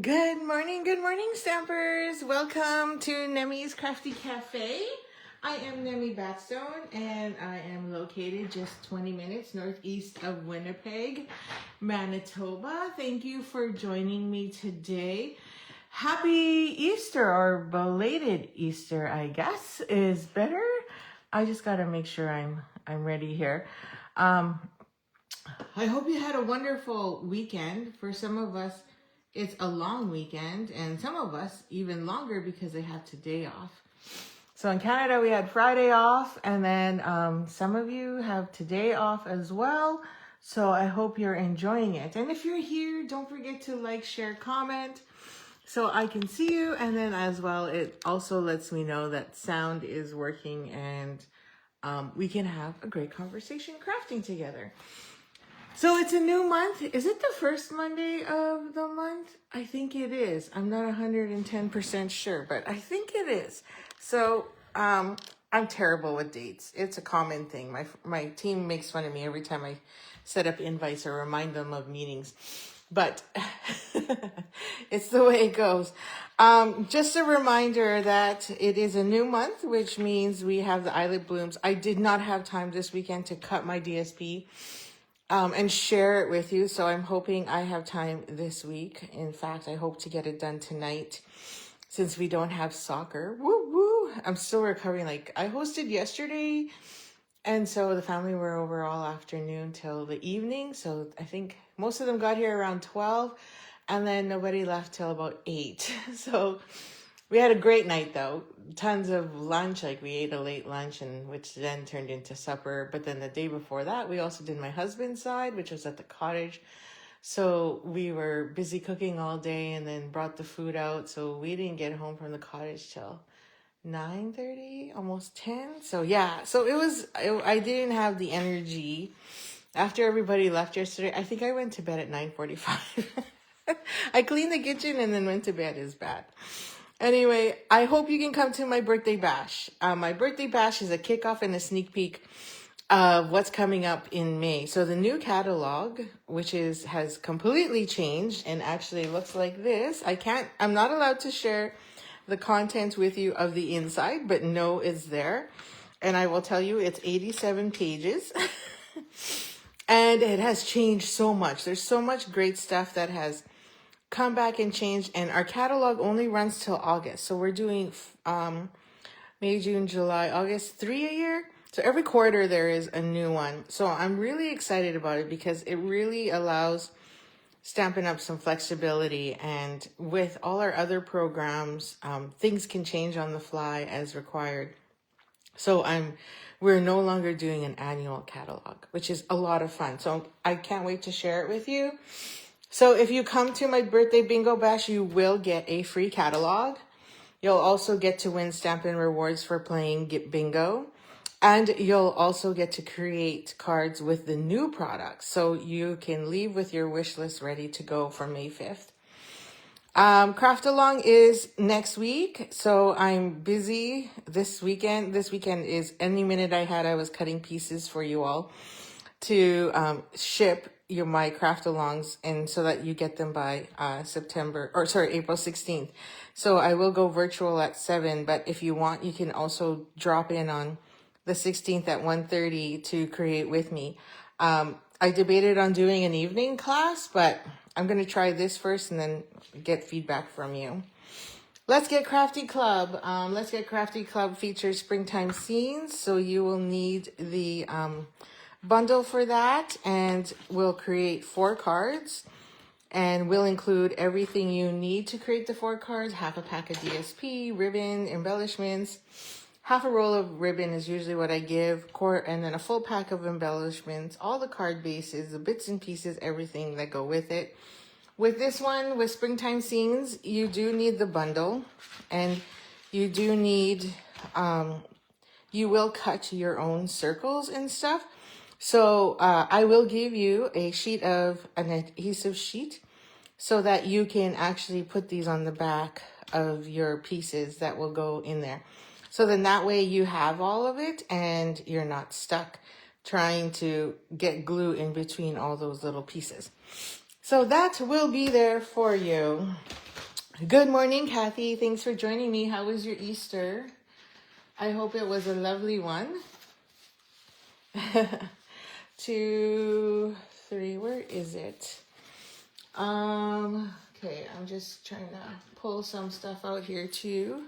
Good morning, Stampers. Welcome to Nemi's Crafty Cafe. I am Nemi Batstone, and I am located just 20 minutes northeast of Winnipeg, Manitoba. Thank you for joining me today. Happy Easter, or belated Easter, I guess, is better. I just got to make sure I'm ready here. I hope you had a wonderful weekend. For some of us, it's a long weekend, and some of us even longer because they have today off. So in Canada, we had Friday off, and then some of you have today off as well. So I hope you're enjoying it. And if you're here, don't forget to like, share, comment so I can see you. And then as well, it also lets me know that sound is working and we can have a great conversation crafting together. So it's a new month. Is it the first Monday of the month? I think it is. I'm not 110% sure, but I think it is. So I'm terrible with dates. It's a common thing. My team makes fun of me every time I set up invites or remind them of meetings. But it's the way it goes. Just a reminder that it is a new month, which means we have the eyelet blooms. I did not have time this weekend to cut my DSP. And share it with you. So I'm hoping I have time this week. In fact, I hope to get it done tonight since we don't have soccer. Woo woo. I'm still recovering. Like, I hosted yesterday, and so the family were over all afternoon till the evening. So I think most of them got here around 12, and then nobody left till about 8. So we had a great night though. Tons of lunch. Like, we ate a late lunch, and which then turned into supper. But then the day before that, we also did my husband's side, which was at the cottage. So we were busy cooking all day and then brought the food out. So we didn't get home from the cottage till 9:30, almost 10. So yeah, so I didn't have the energy after everybody left yesterday. I think I went to bed at 9:45. I cleaned the kitchen and then went to bed. Is bad. Anyway, I hope you can come to my birthday bash. My birthday bash is a kickoff and a sneak peek of what's coming up in May. So the new catalog, which has completely changed and actually looks like this. I'm not allowed to share the content with you of the inside, but no, it's there. And I will tell you, it's 87 pages. And it has changed so much. There's so much great stuff that has come back and change, and our catalog only runs till August. So we're doing May, June, July, August, 3 a year. So every quarter there is a new one. So I'm really excited about it because it really allows Stampin' Up! Some flexibility, and with all our other programs, things can change on the fly as required. So we're no longer doing an annual catalog, which is a lot of fun. So I can't wait to share it with you. So if you come to my birthday bingo bash, you will get a free catalog. You'll also get to win Stampin' rewards for playing bingo. And you'll also get to create cards with the new products. So you can leave with your wish list ready to go for May 5th. Craft Along is next week. So I'm busy this weekend. This weekend is any minute I was cutting pieces for you all to ship my craft alongs, and so that you get them by April 16th. So I will go virtual at 7, but if you want, you can also drop in on the 16th at 1:30 to create with me. I debated on doing an evening class, but I'm going to try this first and then get feedback from you. Let's Get Crafty Club. Let's Get Crafty Club features springtime scenes, so you will need the bundle for that, and we'll create 4 cards, and we'll include everything you need to create the 4 cards: half a pack of DSP, ribbon, embellishments. Half a roll of ribbon is usually what I give, and then a full pack of embellishments, all the card bases, the bits and pieces, everything that go with it. With this one, with springtime scenes, you do need the bundle, and you do need, you will cut your own circles and stuff. So I will give you an adhesive sheet so that you can actually put these on the back of your pieces that will go in there. So then that way you have all of it and you're not stuck trying to get glue in between all those little pieces. So that will be there for you. Good morning, Kathy. Thanks for joining me. How was your Easter? I hope it was a lovely one. 2, 3, where is it? Okay, I'm just trying to pull some stuff out here too.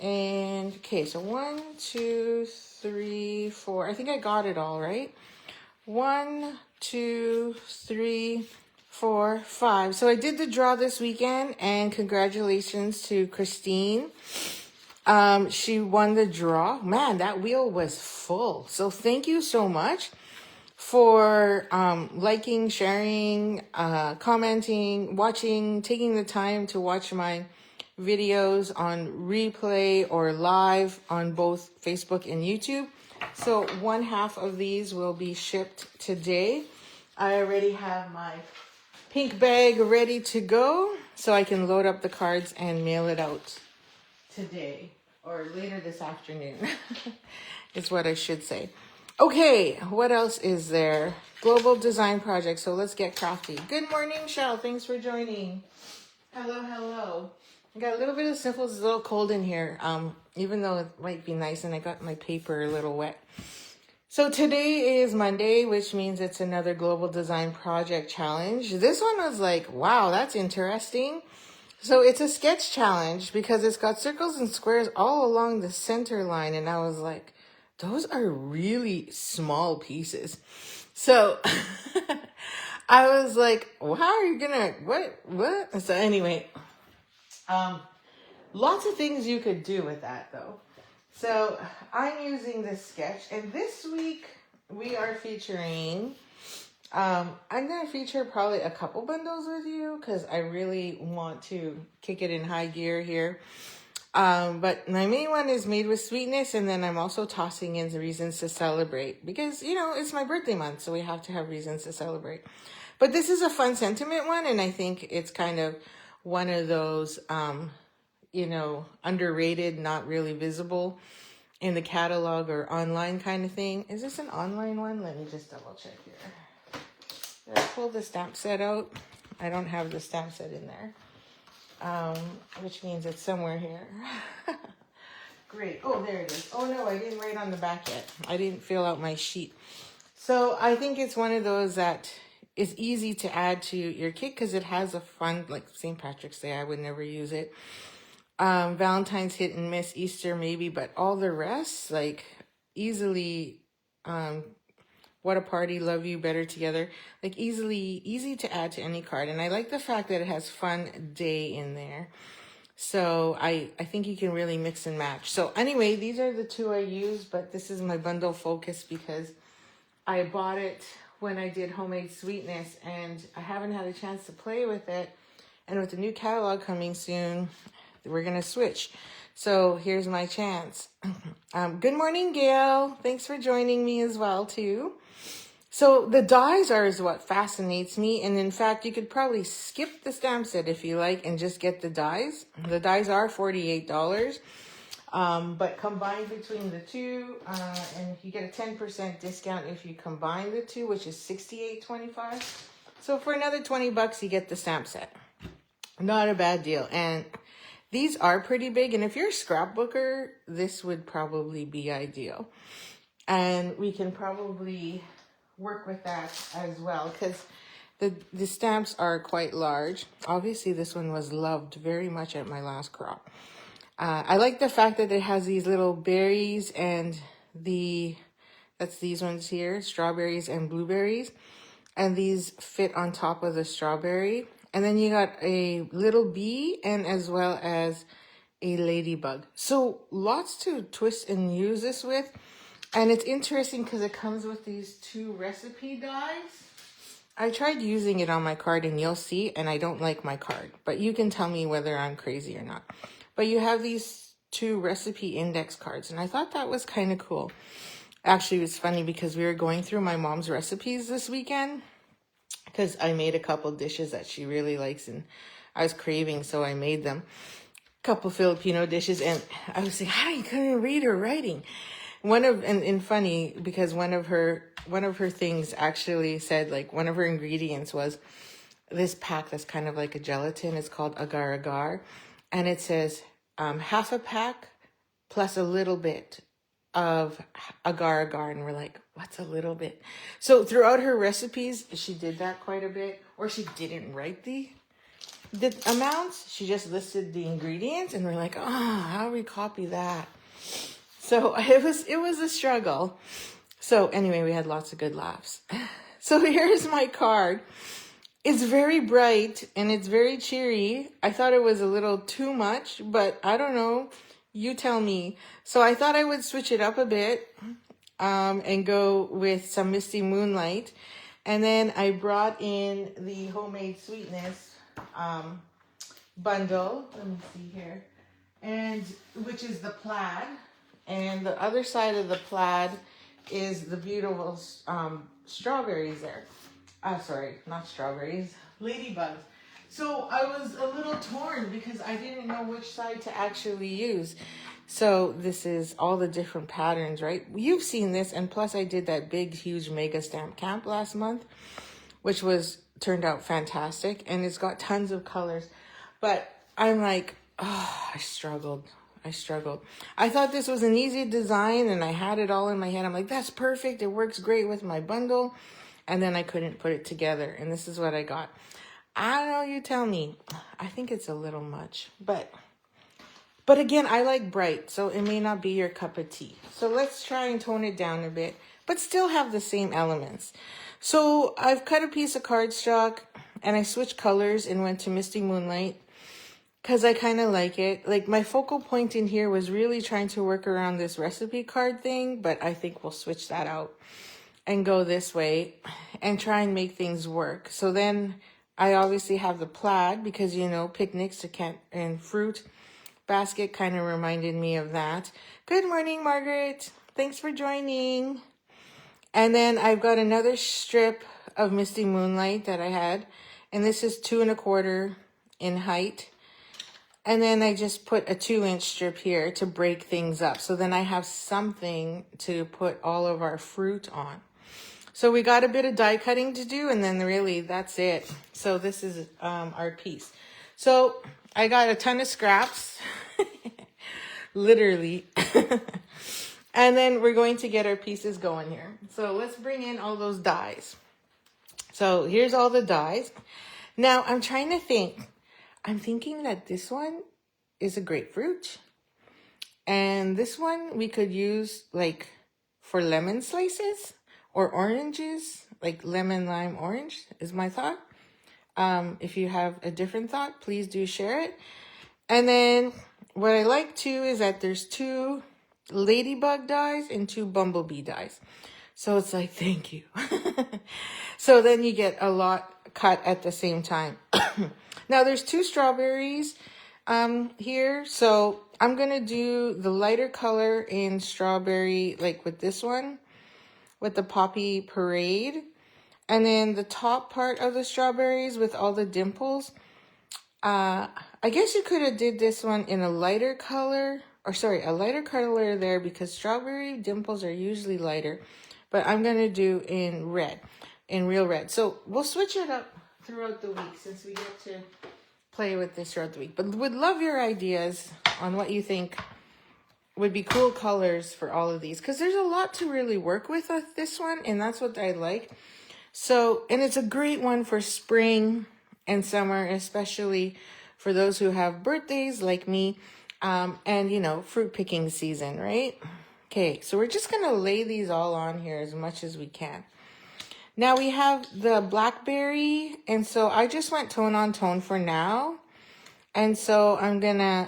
And okay, so 1, 2, 3, 4. I think I got it all right. 1, 2, 3, 4, 5. So I did the draw this weekend, and congratulations to Christine. She won the draw. Man, that wheel was full. So thank you so much for liking, sharing, commenting, watching, taking the time to watch my videos on replay or live on both Facebook and YouTube. So 1/2 of these will be shipped today. I already have my pink bag ready to go, so I can load up the cards and mail it out today or later this afternoon is what I should say. Okay, what else is there? Global design project. So let's get crafty. Good morning, Shell. Thanks for joining. Hello, hello. I got a little bit of sniffles. It's a little cold in here, even though it might be nice, and I got my paper a little wet. So today is Monday, which means it's another Global Design Project Challenge. This one was like, wow, that's interesting. So it's a sketch challenge because it's got circles and squares all along the center line. And I was like, those are really small pieces. So I was like, well, how are you gonna, what? So anyway, lots of things you could do with that though. So I'm using this sketch, and this week we are featuring, I'm going to feature probably a couple bundles with you because I really want to kick it in high gear here. But my main one is Made with Sweetness, and then I'm also tossing in the reasons to celebrate because, you know, it's my birthday month, so we have to have reasons to celebrate. But this is a fun sentiment one, and I think it's kind of one of those, you know, underrated, not really visible in the catalog or online kind of thing. Is this an online one? Let me just double check here. Did I pull the stamp set out? I don't have the stamp set in there, which means it's somewhere here. Great. Oh, there it is. Oh no, I didn't write on the back yet. I didn't fill out my sheet. So I think it's one of those that is easy to add to your kit because it has a fun, like St. Patrick's Day, I would never use it. Valentine's hit and miss, Easter maybe, but all the rest, like easily, what a party, love you, better together, like easy to add to any card. And I like the fact that it has fun day in there. So I think you can really mix and match. So anyway, these are the two I use, but this is my bundle focus because I bought it when I did Homemade Sweetness, and I haven't had a chance to play with it. And with the new catalog coming soon, we're going to switch. So here's my chance. Good morning, Gail. Thanks for joining me as well, too. So the dies are is what fascinates me. And in fact, you could probably skip the stamp set if you like and just get the dies. The dies are $48. But combined between the two, and you get a 10% discount if you combine the two, which is $68.25. So for another $20, you get the stamp set. Not a bad deal. And these are pretty big, and if you're a scrapbooker, this would probably be ideal. And we can probably work with that as well, because the stamps are quite large. Obviously, this one was loved very much at my last crop. I like the fact that it has these little berries and that's these ones here, strawberries and blueberries. And these fit on top of the strawberry. And then you got a little bee and as well as a ladybug. So lots to twist and use this with. And it's interesting because it comes with these two recipe dies. I tried using it on my card and you'll see, and I don't like my card. But you can tell me whether I'm crazy or not. But you have these two recipe index cards. And I thought that was kind of cool. Actually, it was funny because we were going through my mom's recipes this weekend. Because I made a couple dishes that she really likes and I was craving, so I made them. A couple Filipino dishes, and I was like, I couldn't read her writing. And funny because one of her things actually said, like, one of her ingredients was this pack that's kind of like a gelatin. It's called agar agar. And it says half a pack plus a little bit of agar agar. And we're like, what's a little bit? So throughout her recipes, she did that quite a bit. Or she didn't write the amounts. She just listed the ingredients. And we're like, oh, how do we copy that? So it was a struggle. So anyway, we had lots of good laughs. So here's my card. It's very bright and it's very cheery. I thought it was a little too much, but I don't know. You tell me. So I thought I would switch it up a bit and go with some Misty Moonlight. And then I brought in the Homemade Sweetness bundle. Let me see here. And which is the plaid. And the other side of the plaid is the beautiful strawberries there. Sorry, not strawberries, ladybugs. So I was a little torn because I didn't know which side to actually use. So this is all the different patterns, right? You've seen this, and plus I did that big, huge mega stamp camp last month, which turned out fantastic, and it's got tons of colors. But I'm like, oh, I struggled. I thought this was an easy design, and I had it all in my head. I'm like, that's perfect. It works great with my bundle. And then I couldn't put it together. And this is what I got. I don't know, you tell me. I think it's a little much. But again, I like bright. So it may not be your cup of tea. So let's try and tone it down a bit. But still have the same elements. So I've cut a piece of cardstock. And I switched colors and went to Misty Moonlight. Because I kind of like it. Like my focal point in here was really trying to work around this recipe card thing. But I think we'll switch that out and go this way and try and make things work. So then I obviously have the plaid because, you know, picnics and fruit basket kind of reminded me of that. Good morning, Margaret. Thanks for joining. And then I've got another strip of Misty Moonlight that I had. And this is 2 1/4 in height. And then I just put a 2-inch strip here to break things up. So then I have something to put all of our fruit on. So we got a bit of die cutting to do, and then really that's it. So this is our piece. So I got a ton of scraps, literally. And then we're going to get our pieces going here. So let's bring in all those dies. So here's all the dies. Now I'm trying to think. I'm thinking that this one is a grapefruit. And this one we could use like for lemon slices. Or oranges, like lemon, lime, orange is my thought. If you have a different thought, please do share it. And then what I like too is that there's 2 ladybug dies and 2 bumblebee dies. So it's like, thank you. So then you get a lot cut at the same time. Now there's 2 strawberries here. So I'm going to do the lighter color in strawberry, like with this one. With the Poppy Parade. And then the top part of the strawberries with all the dimples. I guess you could have did this one in a lighter color. Or sorry, a lighter color there because strawberry dimples are usually lighter. But I'm going to do in red. In real red. So we'll switch it up throughout the week since we get to play with this throughout the week. But would love your ideas on what you think would be cool colors for all of these because there's a lot to really work with this one, and that's what I like. So, and it's a great one for spring and summer, especially for those who have birthdays like me, and you know, fruit picking season, right? Okay, so we're just gonna lay these all on here as much as we can. Now we have the blackberry, and so I just went tone on tone for now, and so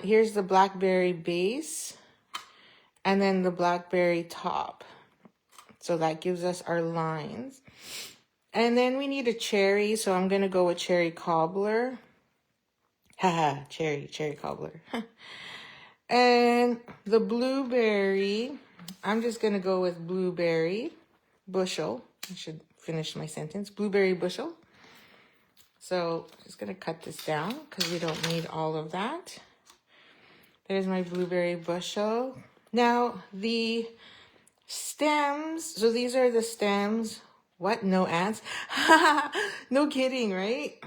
here's the blackberry base. And then the blackberry top. So that gives us our lines. And then we need a cherry. So I'm going to go with cherry cobbler. Haha, cherry cobbler. And the blueberry. I'm just going to go with blueberry bushel. I should finish my sentence. Blueberry bushel. So I'm just going to cut this down because we don't need all of that. There's my blueberry bushel. Now, the stems, so these are the stems. What? No ants? No kidding, right?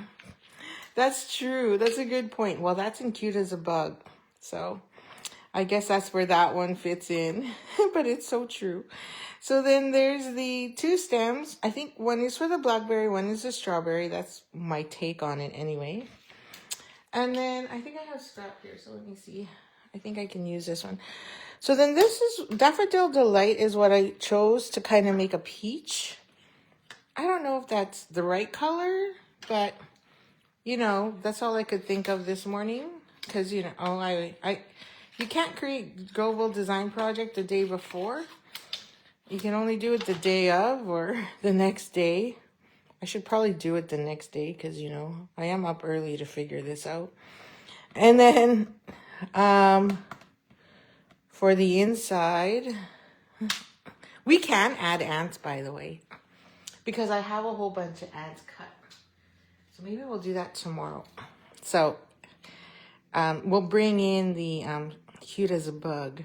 That's true. That's a good point. Well, that's in cute as a bug. So I guess that's where that one fits in. But it's so true. So then there's the two stems. I think one is for the blackberry, one is the strawberry. That's my take on it anyway. And then I think I have scrap here. So let me see. I think I can use this one. So then this is Daffodil Delight is what I chose to kind of make a peach. I don't know if that's the right color, but you know, that's all I could think of this morning. Because, you know, you can't create global design project the day before. You can only do it the day of or the next day. I should probably do it the next day because, you know, I am up early to figure this out. And then for the inside, we can add ants, by the way, because I have a whole bunch of ants cut. So maybe we'll do that tomorrow. So we'll bring in the cute as a bug.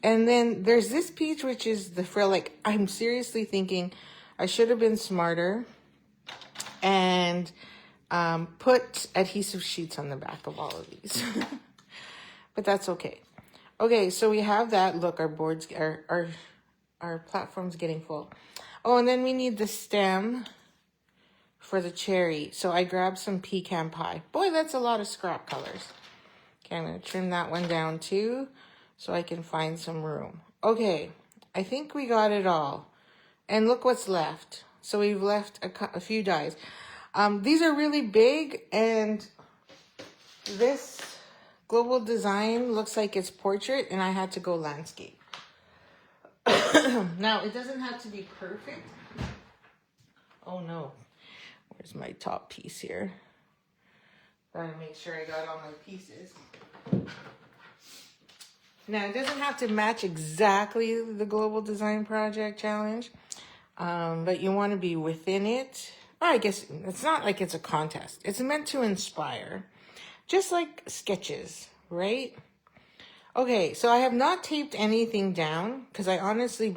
And then there's this peach, which is the frill. Like, I'm seriously thinking I should have been smarter and put adhesive sheets on the back of all of these. But that's okay. Okay, so we have that. Look, our boards, our platform's getting full. Oh, and then we need the stem for the cherry. So I grabbed some pecan pie. Boy, that's a lot of scrap colors. Okay, I'm going to trim that one down too so I can find some room. Okay, I think we got it all. And look what's left. So we've left a few dies. These are really big, and this global design looks like it's portrait, and I had to go landscape. Now, it doesn't have to be perfect. Oh no. Where's my top piece here? Gotta make sure I got all my pieces. Now, it doesn't have to match exactly the Global Design Project Challenge, but you want to be within it. Well, I guess it's not like it's a contest. It's meant to inspire, just like sketches, right? Okay, so I have not taped anything down because I honestly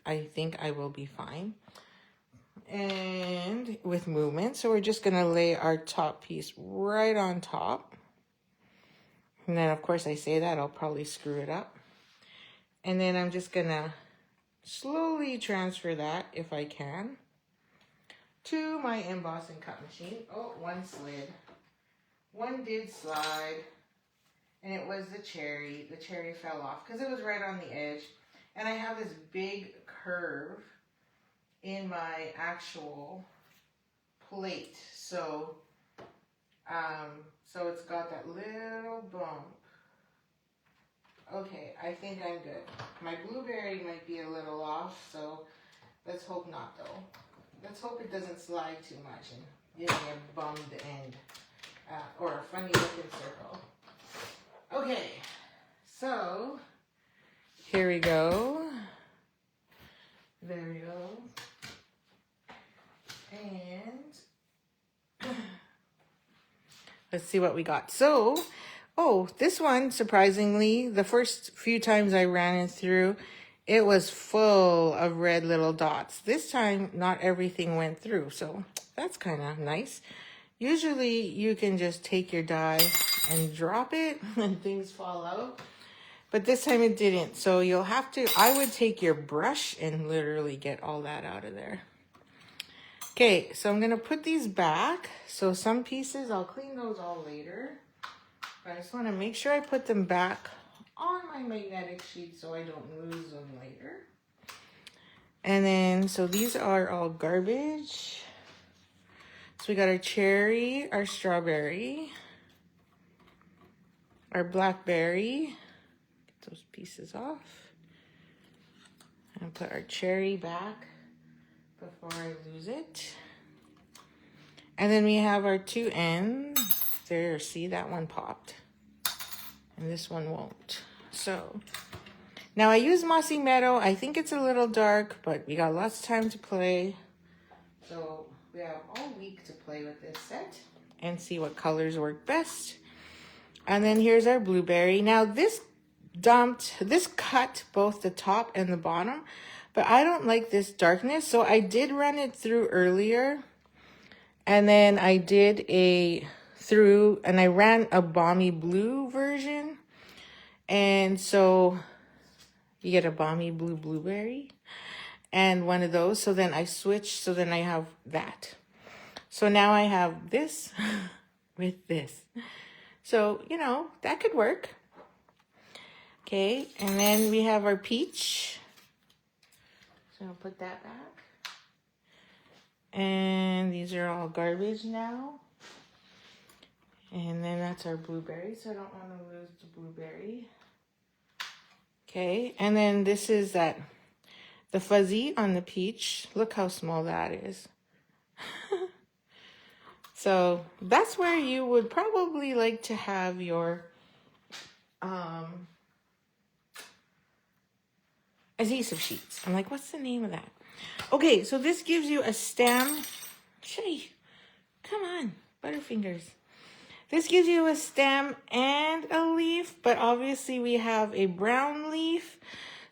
I think I will be fine. And with movement, so we're just gonna lay our top piece right on top. And then of course I say that, I'll probably screw it up. And then I'm just gonna slowly transfer that, if I can, to my emboss and cut machine. Oh, one slid. One did slide. And it was the cherry. The cherry fell off because it was right on the edge. And I have this big curve in my actual plate. So it's got that little bump. Okay, I think I'm good. My blueberry might be a little off, so let's hope not though. Let's hope it doesn't slide too much and give me a bummed end or a funny looking circle. Okay, so here we go. There we go. And let's see what we got. So, this one, surprisingly, the first few times I ran it through, it was full of red little dots. This time, not everything went through, so that's kind of nice. Usually, you can just take your die and drop it and things fall out. But this time it didn't. So you'll have to, I would take your brush and literally get all that out of there. Okay, so I'm going to put these back. So some pieces, I'll clean those all later. But I just want to make sure I put them back on my magnetic sheet so I don't lose them later. And then, so these are all garbage. So we got our cherry, our strawberry, our blackberry. Get those pieces off. And put our cherry back before I lose it. And then we have our two ends. There, see, that one popped. And this one won't. So, now I use Mossy Meadow. I think it's a little dark, but we got lots of time to play. So, we have all week to play with this set and see what colors work best. And then here's our blueberry. Now this cut both the top and the bottom, but I don't like this darkness. So I did run it through earlier. And then I did a through and I ran a balmy blue version. And so you get a balmy blue blueberry and one of those. So then I switched. So then I have that. So now I have this with this. So, you know, that could work. Okay. And then we have our peach. So I'll put that back. And these are all garbage now. And then that's our blueberry. So I don't want to lose the blueberry. Okay, and then this is the fuzzy on the peach. Look how small that is. So that's where you would probably like to have your adhesive sheets. I'm like, what's the name of that? Okay, so this gives you a stem. Shay, come on, Butterfingers. This gives you a stem and a leaf, but obviously we have a brown leaf.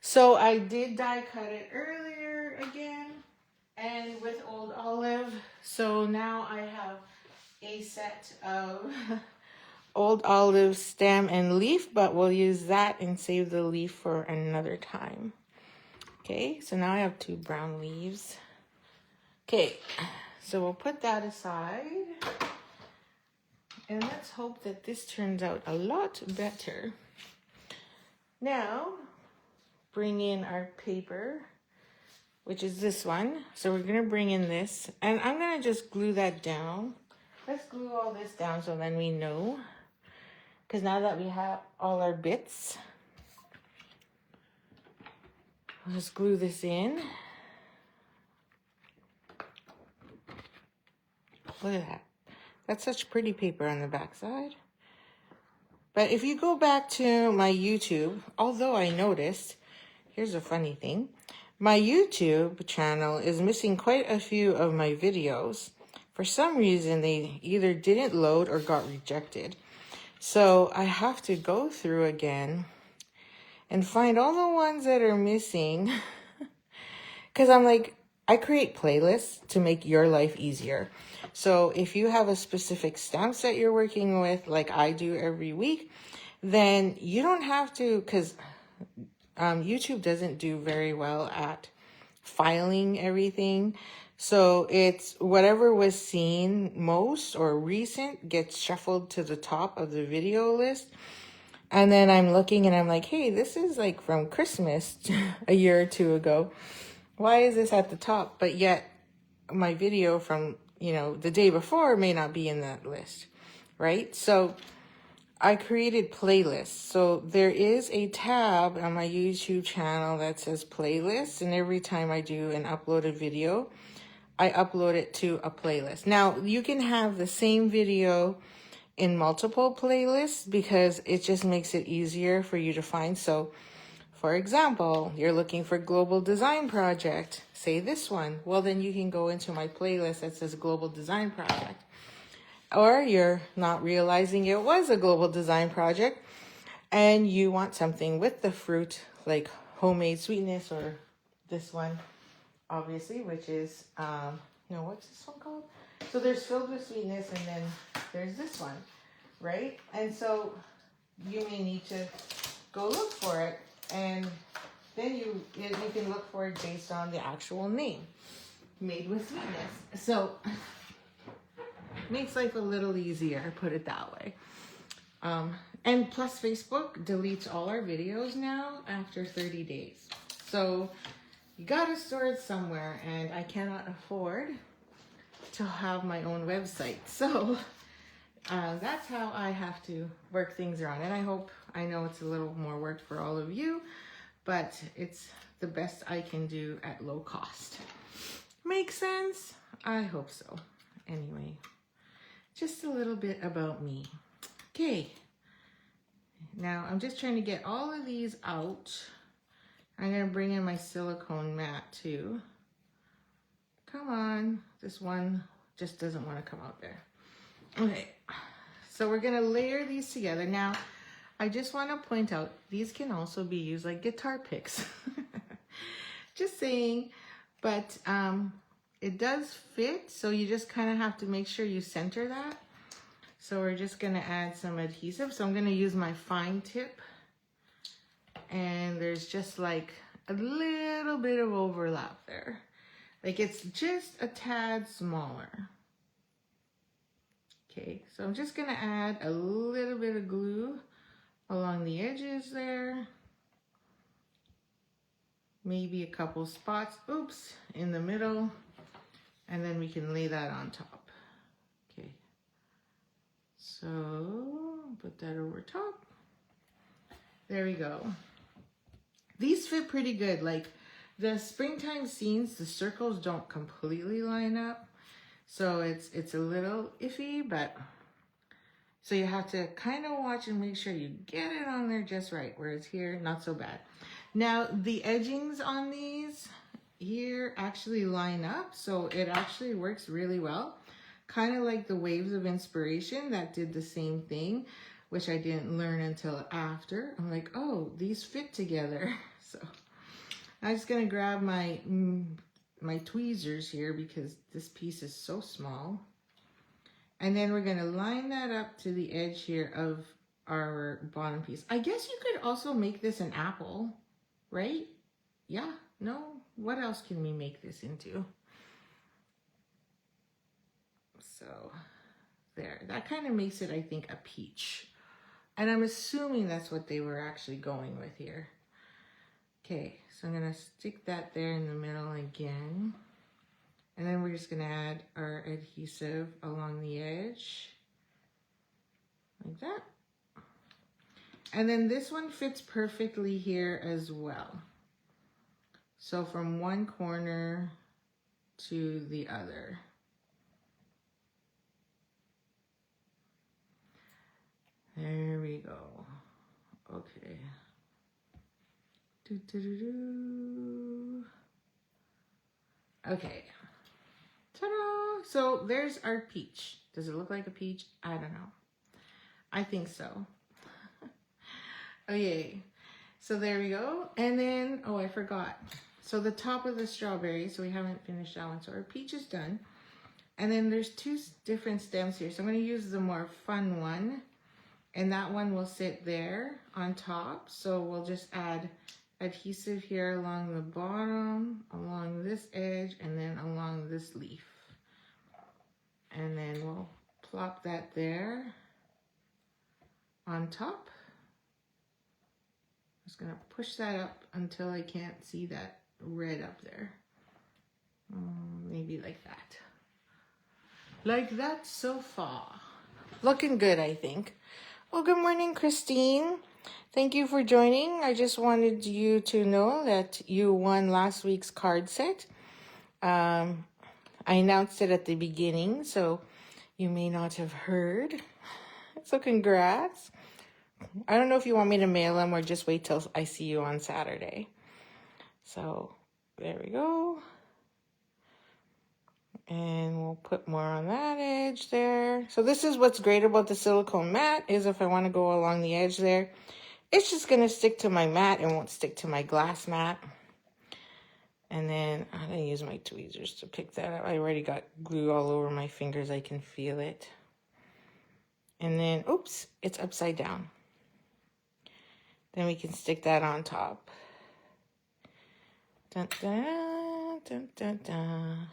So I did die cut it earlier again and with Old Olive. So now I have a set of Old Olive stem and leaf, but we'll use that and save the leaf for another time. Okay, so now I have 2 brown leaves. Okay, so we'll put that aside. And let's hope that this turns out a lot better. Now, bring in our paper, which is this one. So we're going to bring in this. And I'm going to just glue that down. Let's glue all this down so then we know. Because now that we have all our bits, I'll just glue this in. Look at that. That's such pretty paper on the back side. But if you go back to my YouTube, although I noticed, here's a funny thing. My YouTube channel is missing quite a few of my videos. For some reason, they either didn't load or got rejected. So I have to go through again and find all the ones that are missing. Because I'm like, I create playlists to make your life easier. So if you have a specific stamp set you're working with, like I do every week, then you don't have to, because YouTube doesn't do very well at filing everything. So it's whatever was seen most or recent gets shuffled to the top of the video list. And then I'm looking and I'm like, hey, this is like from Christmas a year or 2 ago. Why is this at the top? But yet my video from, you know, the day before may not be in that list, right? So I created playlists. So there is a tab on my YouTube channel that says playlists. And every time I do an uploaded video, I upload it to a playlist. Now, you can have the same video in multiple playlists because it just makes it easier for you to find. So, for example, you're looking for Global Design Project, say this one. Well, then you can go into my playlist that says Global Design Project. Or you're not realizing it was a Global Design Project and you want something with the fruit like Homemade Sweetness or this one, obviously, which is, what's this one called? So there's Filled with Sweetness and then there's this one, right? And so you may need to go look for it. And then you can look for it based on the actual name, Made with Sweetness. So makes life a little easier, put it that way. And plus Facebook deletes all our videos now after 30 days. So you gotta store it somewhere, and I cannot afford to have my own website. So that's how I have to work things around. And I know it's a little more work for all of you, but it's the best I can do at low cost. Make sense? I hope so. Anyway, just a little bit about me. Okay. Now I'm just trying to get all of these out. I'm going to bring in my silicone mat too. Come on. This one just doesn't want to come out there. Okay. So we're going to layer these together. Now, I just want to point out, these can also be used like guitar picks. Just saying. But it does fit, so you just kind of have to make sure you center that. So we're just gonna add some adhesive. So I'm gonna use my fine tip, and there's just like a little bit of overlap there. Like it's just a tad smaller. Okay, so I'm just gonna add a little bit of glue along the edges there. Maybe a couple spots, oops, in the middle. And then we can lay that on top. Okay, so put that over top. There we go. These fit pretty good. Like the springtime scenes, the circles don't completely line up. So it's a little iffy, but so you have to kind of watch and make sure you get it on there just right. Whereas here, not so bad. Now the edgings on these here actually line up, so it actually works really well. Kind of like the Waves of Inspiration that did the same thing, which I didn't learn until after. I'm like, oh, these fit together. So I'm just gonna grab my my tweezers here because this piece is so small. And then we're gonna line that up to the edge here of our bottom piece. I guess you could also make this an apple, right? Yeah, no? What else can we make this into? So there, that kind of makes it, I think, a peach. And I'm assuming that's what they were actually going with here. Okay, so I'm gonna stick that there in the middle again. And then we're just gonna add our adhesive along the edge, like that. And then this one fits perfectly here as well. So from one corner to the other. There we go. Okay. Okay. Ta-da! So there's our peach. Does it look like a peach? I don't know. I think so. Okay. So there we go. And then, oh, I forgot. So the top of the strawberry, so we haven't finished that one. So our peach is done. And then there's two different stems here. So I'm going to use the more fun one. And that one will sit there on top. So we'll just add adhesive here along the bottom, along this edge, and then along this leaf. And then we'll plop that there on top. I'm just gonna push that up until I can't see that red up there. Maybe like that. Like that so far. Looking good, I think. Well, good morning, Christine. Thank you for joining. I just wanted you to know that you won last week's card set. I announced it at the beginning, so you may not have heard. So congrats. I don't know if you want me to mail them or just wait till I see you on Saturday. So there we go. And we'll put more on that edge there. So this is what's great about the silicone mat is if I want to go along the edge there, it's just going to stick to my mat and won't stick to my glass mat. And then I'm going to use my tweezers to pick that up. I already got glue all over my fingers. I can feel it. And then, oops, it's upside down. Then we can stick that on top. Dun, dun, dun, dun, dun.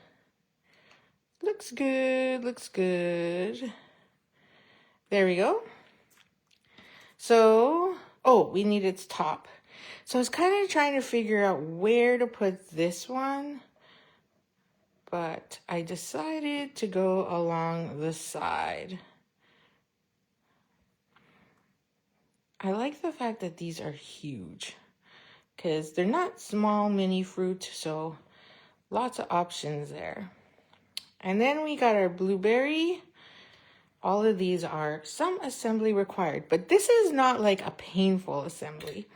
Looks good, looks good. There we go. So, oh, we need its top. So I was kind of trying to figure out where to put this one, but I decided to go along the side. I like the fact that these are huge because they're not small mini fruit, so lots of options there. And then we got our blueberry. All of these are some assembly required, but this is not like a painful assembly,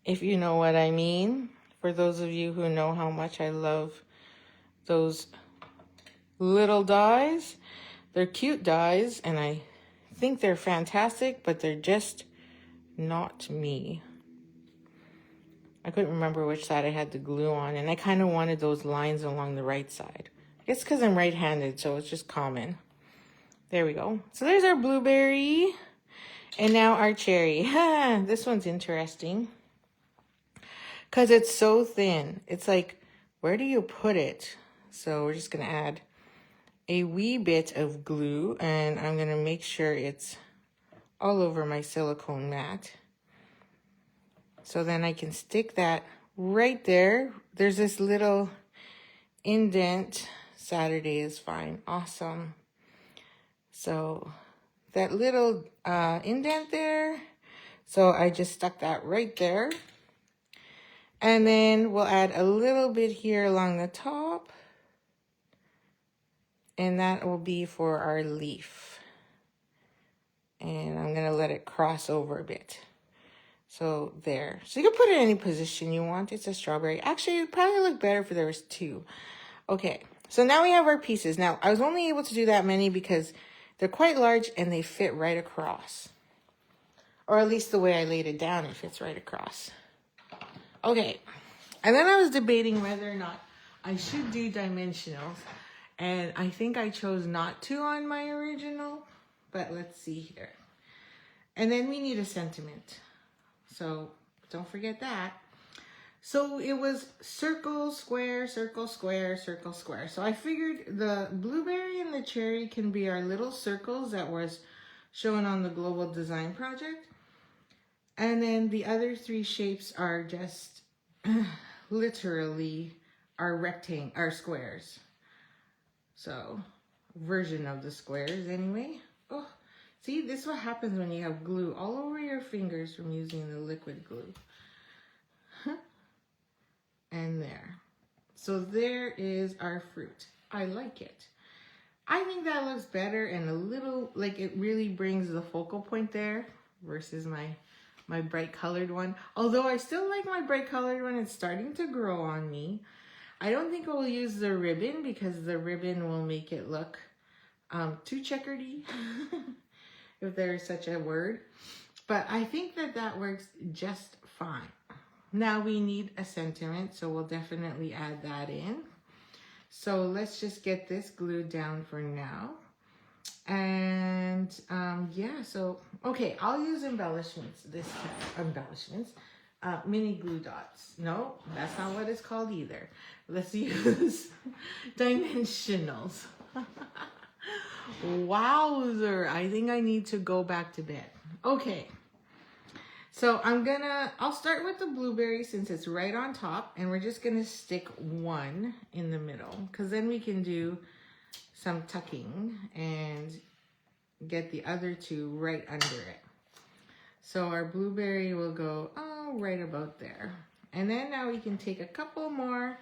if you know what I mean. For those of you who know how much I love those little dies, they're cute dies, and I think they're fantastic, but they're just not me. I couldn't remember which side I had the glue on, and I kind of wanted those lines along the right side. I guess because I'm right-handed, so it's just common. There we go. So there's our blueberry. And now our cherry. This one's interesting. Because it's so thin. It's like, where do you put it? So we're just going to add a wee bit of glue. And I'm going to make sure it's all over my silicone mat. So then I can stick that right there. There's this little indent. Saturday is fine. Awesome. So that little indent there. So I just stuck that right there. And then we'll add a little bit here along the top. And that will be for our leaf. And I'm going to let it cross over a bit. So there. So you can put it in any position you want. It's a strawberry. Actually, it would probably look better if there was two. Okay. So now we have our pieces. Now, I was only able to do that many because they're quite large and they fit right across. Or at least the way I laid it down, it fits right across. Okay. And then I was debating whether or not I should do dimensionals. And I think I chose not to on my original. But let's see here. And then we need a sentiment. So don't forget that. So it was circle, square, circle, square, circle, square. So I figured the blueberry and the cherry can be our little circles that was shown on the global design project. And then the other three shapes are just literally our squares. So version of the squares anyway. Oh, see, this is what happens when you have glue all over your fingers from using the liquid glue. And there. So there is our fruit. I like it. I think that looks better and a little, like it really brings the focal point there versus my bright colored one. Although I still like my bright colored one. It's starting to grow on me. I don't think I will use the ribbon because the ribbon will make it look too checkery, if there is such a word. But I think that works just fine. Now we need a sentiment, so we'll definitely add that in. So let's just get this glued down for now. And yeah, so, okay, I'll use embellishments this time. Embellishments. Mini glue dots. No, that's not what it's called either. Let's use dimensionals. Wowzer, I think I need to go back to bed. Okay. So I'll start with the blueberry since it's right on top, and we're just gonna stick one in the middle because then we can do some tucking and get the other two right under it. So our blueberry will go right about there. And then now we can take a couple more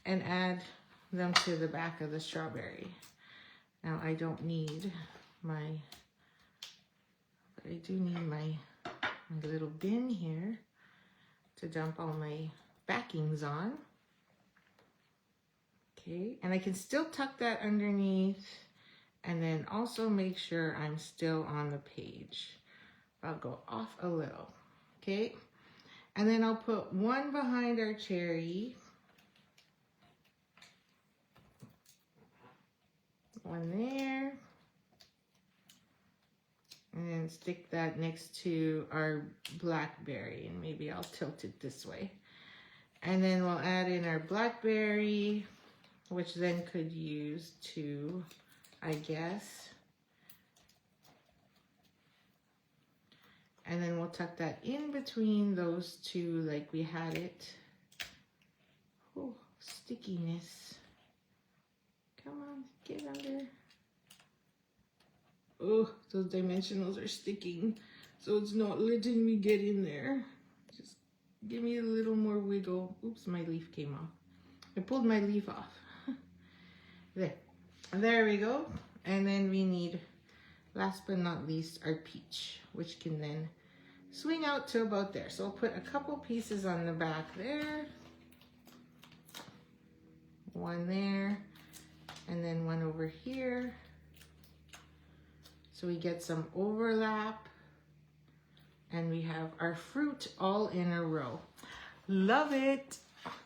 and add them to the back of the strawberry. Now I don't need but I do need my little bin here to dump all my backings on. Okay, and I can still tuck that underneath and then also make sure I'm still on the page. I'll go off a little, okay? And then I'll put one behind our cherry. One there. And then stick that next to our blackberry, and maybe I'll tilt it this way. And then we'll add in our blackberry, which then could use two, I guess. And then we'll tuck that in between those two like we had it. Oh, stickiness. Come on, get under. Oh, those dimensionals are sticking, so it's not letting me get in there. Just give me a little more wiggle. Oops, my leaf came off. I pulled my leaf off. There we go. And then we need, last but not least, our peach, which can then swing out to about there. So I'll put a couple pieces on the back there. One there, and then one over here. So we get some overlap, and we have our fruit all in a row. Love it.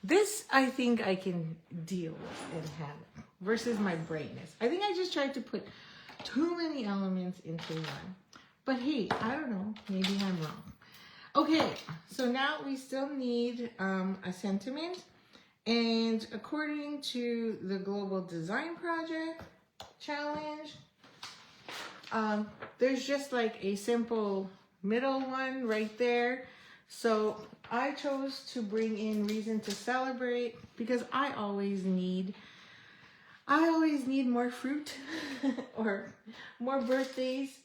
This I think I can deal with and handle versus my brightness. I think I just tried to put too many elements into one. But hey, I don't know. Maybe I'm wrong. Okay, so now we still need a sentiment. And according to the Global Design Project Challenge, there's just like a simple middle one right there. So I chose to bring in reason to celebrate because I always need more fruit or more birthdays.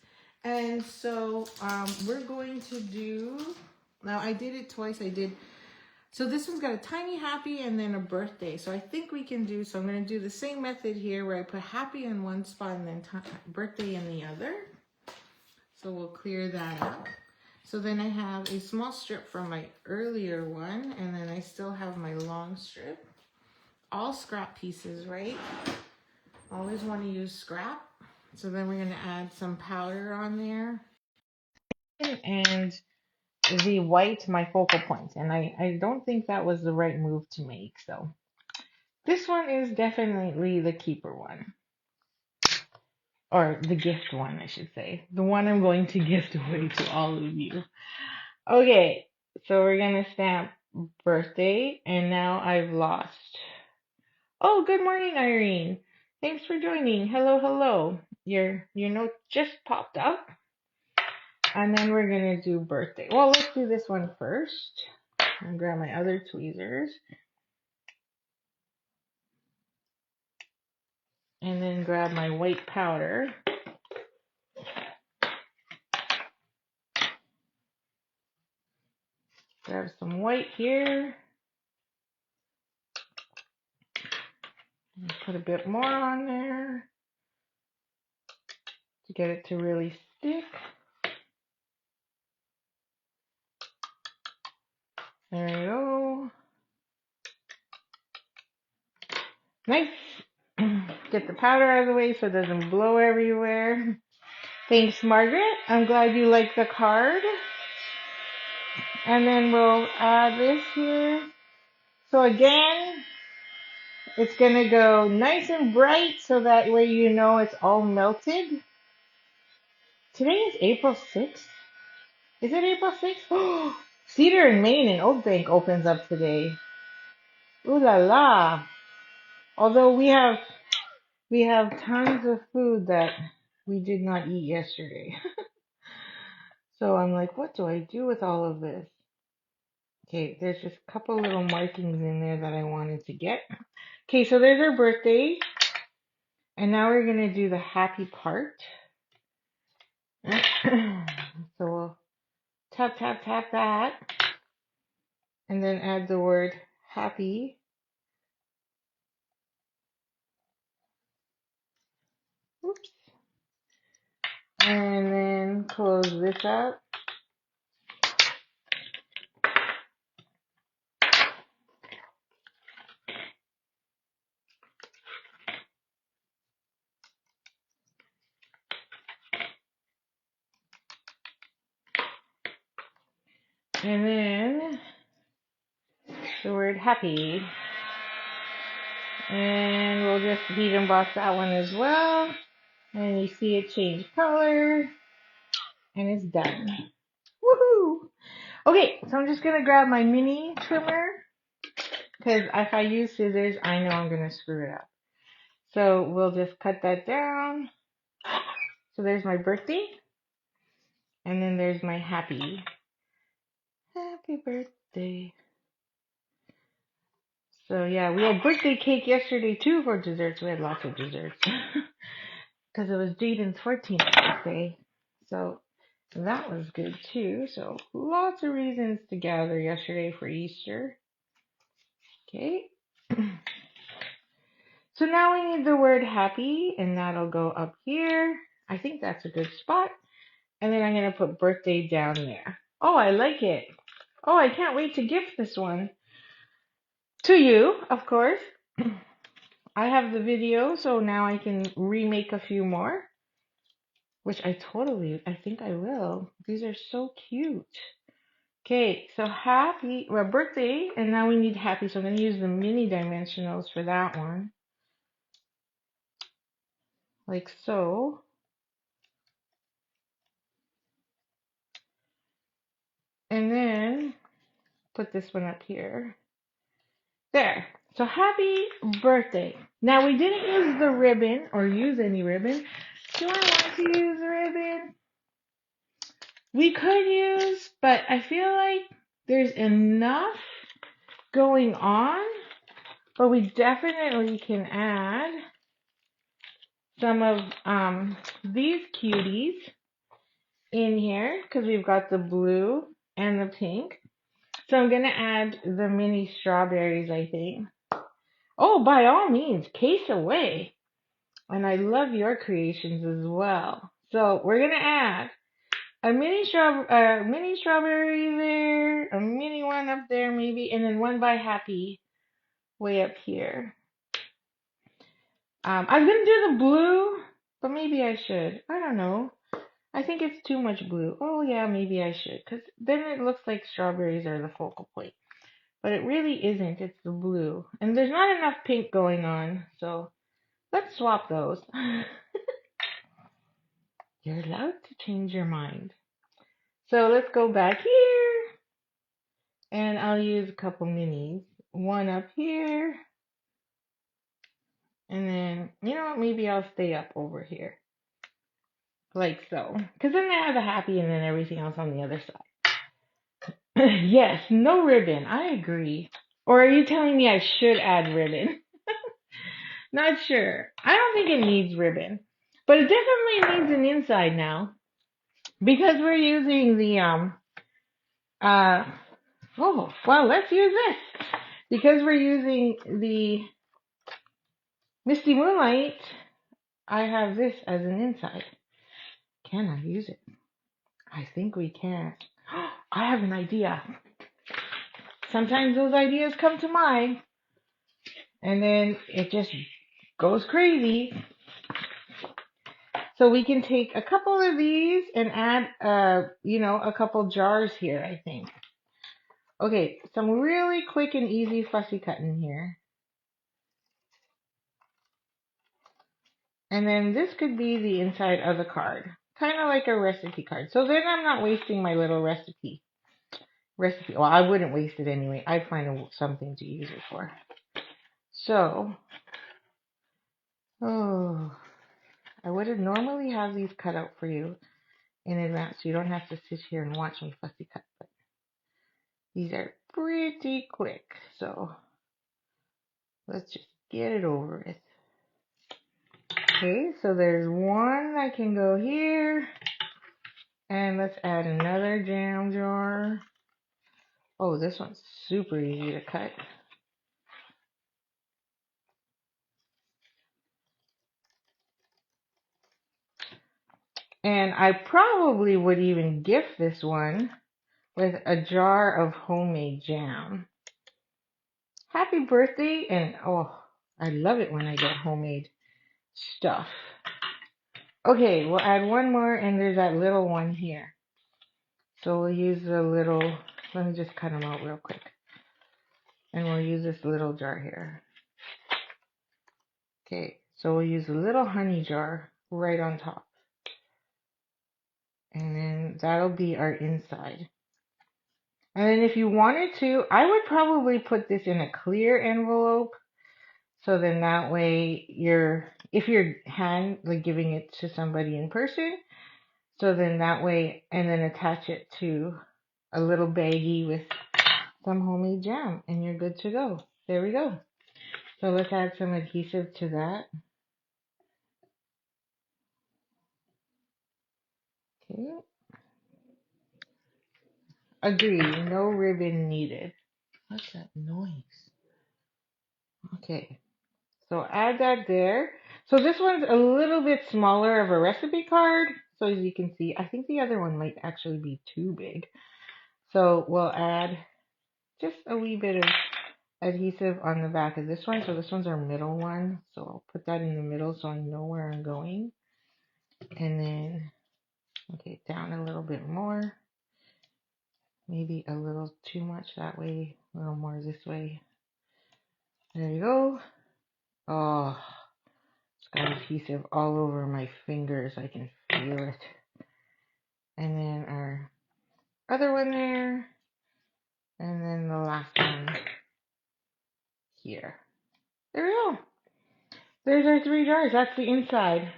And so we're going to do, now I did it twice. So this one's got a tiny happy and then a birthday. So I think we can do, so I'm going to do the same method here where I put happy in one spot and then birthday in the other. So we'll clear that up. So then I have a small strip from my earlier one, and then I still have my long strip. All scrap pieces, right? Always want to use scrap. So then we're going to add some powder on there. And the white, my focal point. And I don't think that was the right move to make. So this one is definitely the keeper one. Or the gift one, I should say. The one I'm going to gift away to all of you. Okay, so we're going to stamp birthday. And now I've lost. Oh, good morning, Irene. Thanks for joining. Hello, hello. Your note just popped up. And then we're going to do birthday. Well, let's do this one first. And grab my other tweezers. And then grab my white powder. Grab some white here. And put a bit more on there to get it to really stick. There we go. Nice. Get the powder out of the way so it doesn't blow everywhere. Thanks, Margaret. I'm glad you like the card. And then we'll add this here. So again, it's going to go nice and bright so that way you know it's all melted. Today is April 6th. Is it April 6th? Cedar in Maine and Oak Bank opens up today. Ooh la la. Although we have tons of food that we did not eat yesterday. So I'm like, what do I do with all of this? Okay, there's just a couple little markings in there that I wanted to get. Okay, so there's our birthday. And now we're going to do the happy part. So we'll tap, tap, tap that. And then add the word happy. Oops. And then close this up. And then the word happy. And we'll just bead emboss that one as well. And you see it change color. And it's done. Woohoo! Okay, so I'm just going to grab my mini trimmer. Because if I use scissors, I know I'm going to screw it up. So we'll just cut that down. So there's my birthday. And then there's my happy. Happy birthday. So yeah, we had birthday cake yesterday too for desserts. We had lots of desserts. Because it was Jaden's 14th birthday. So that was good too. So lots of reasons to gather yesterday for Easter. Okay. So now we need the word happy, and that'll go up here. I think that's a good spot. And then I'm going to put birthday down there. Oh, I like it. Oh, I can't wait to gift this one to you, of course. I have the video, so now I can remake a few more. Which I think I will. These are so cute. Okay, so happy, well, birthday, and now we need happy. So I'm going to use the mini dimensionals for that one. Like so. And then put this one up here. There. So happy birthday. Now we didn't use the ribbon or use any ribbon. Do I want to use a ribbon? We could use, but I feel like there's enough going on, but we definitely can add some of these cuties in here because we've got the blue and the pink. So I'm going to add the mini strawberries, I think. Oh, by all means, case away. And I love your creations as well. So we're going to add a mini strawberry there, a mini one up there maybe, and then one by Happy way up here. I was going to do the blue, but maybe I should. I don't know. I think it's too much blue. Oh yeah, maybe I should, because then it looks like strawberries are the focal point. But it really isn't. It's the blue. And there's not enough pink going on, so let's swap those. You're allowed to change your mind. So let's go back here. And I'll use a couple minis. One up here. And then, you know what, maybe I'll stay up over here. Like so. Because then I have a happy and then everything else on the other side. Yes, no ribbon. I agree. Or are you telling me I should add ribbon? Not sure. I don't think it needs ribbon. But it definitely needs an inside now. Because we're using the, oh, well, let's use this. Because we're using the Misty Moonlight, I have this as an inside. Can I use it? I think we can. I have an idea. Sometimes those ideas come to mind. And then it just goes crazy. So we can take a couple of these and add, a couple jars here, I think. Okay, some really quick and easy fussy cutting here. And then this could be the inside of the card. Kind of like a recipe card. So then I'm not wasting my little recipe. Well, I wouldn't waste it anyway. I'd find something to use it for. So, I would have normally have these cut out for you in advance, so you don't have to sit here and watch me fussy cut. But these are pretty quick, so let's just get it over with. Okay, so there's one that can go here, and let's add another jam jar. Oh, this one's super easy to cut. And I probably would even gift this one with a jar of homemade jam. Happy birthday, and oh, I love it when I get homemade stuff. Okay, we'll add one more, and there's that little one here. So we'll use the little, let me just cut them out real quick. And we'll use this little jar here. Okay, so we'll use a little honey jar right on top. And then that'll be our inside. And then if you wanted to, I would probably put this in a clear envelope. So then that way if you're giving it to somebody in person, so then that way, and then attach it to a little baggie with some homemade jam and you're good to go. There we go. So let's add some adhesive to that. Okay. Agree, no ribbon needed. What's that noise? Okay. So add that there. So this one's a little bit smaller of a recipe card. So as you can see, I think the other one might actually be too big. So we'll add just a wee bit of adhesive on the back of this one. So this one's our middle one. So I'll put that in the middle so I know where I'm going. And then, okay, down a little bit more. Maybe a little too much that way. A little more this way. There you go. Oh, it's got adhesive all over my fingers. I can feel it. And then our other one there, and then the last one here. There we go. There's our 3 jars. That's the inside.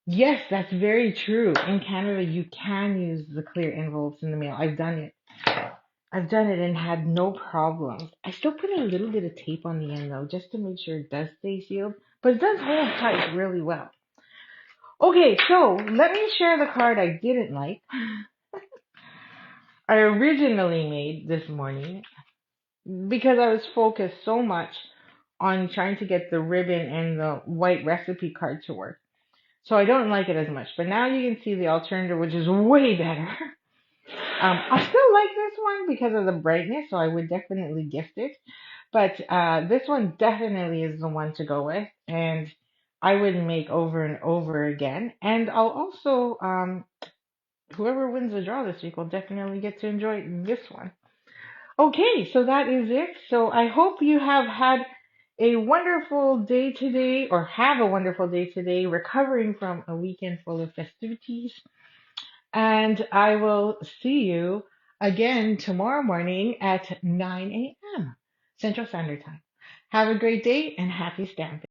Yes, that's very true. In Canada, you can use the clear envelopes in the mail. I've done it. I've done it and had no problems. I still put a little bit of tape on the end though, just to make sure it does stay sealed. But it does hold tight really well. Okay, so let me share the card I didn't like. I originally made this morning because I was focused so much on trying to get the ribbon and the white recipe card to work. So I don't like it as much. But now you can see the alternative, which is way better. I still like this one because of the brightness, so I would definitely gift it. But this one definitely is the one to go with, and I would make over and over again. And I'll also, whoever wins the draw this week will definitely get to enjoy this one. Okay, so that is it. So I hope you have had a wonderful day today, or have a wonderful day today, recovering from a weekend full of festivities. And I will see you again tomorrow morning at 9 a.m. Central Standard Time. Have a great day and happy stamping.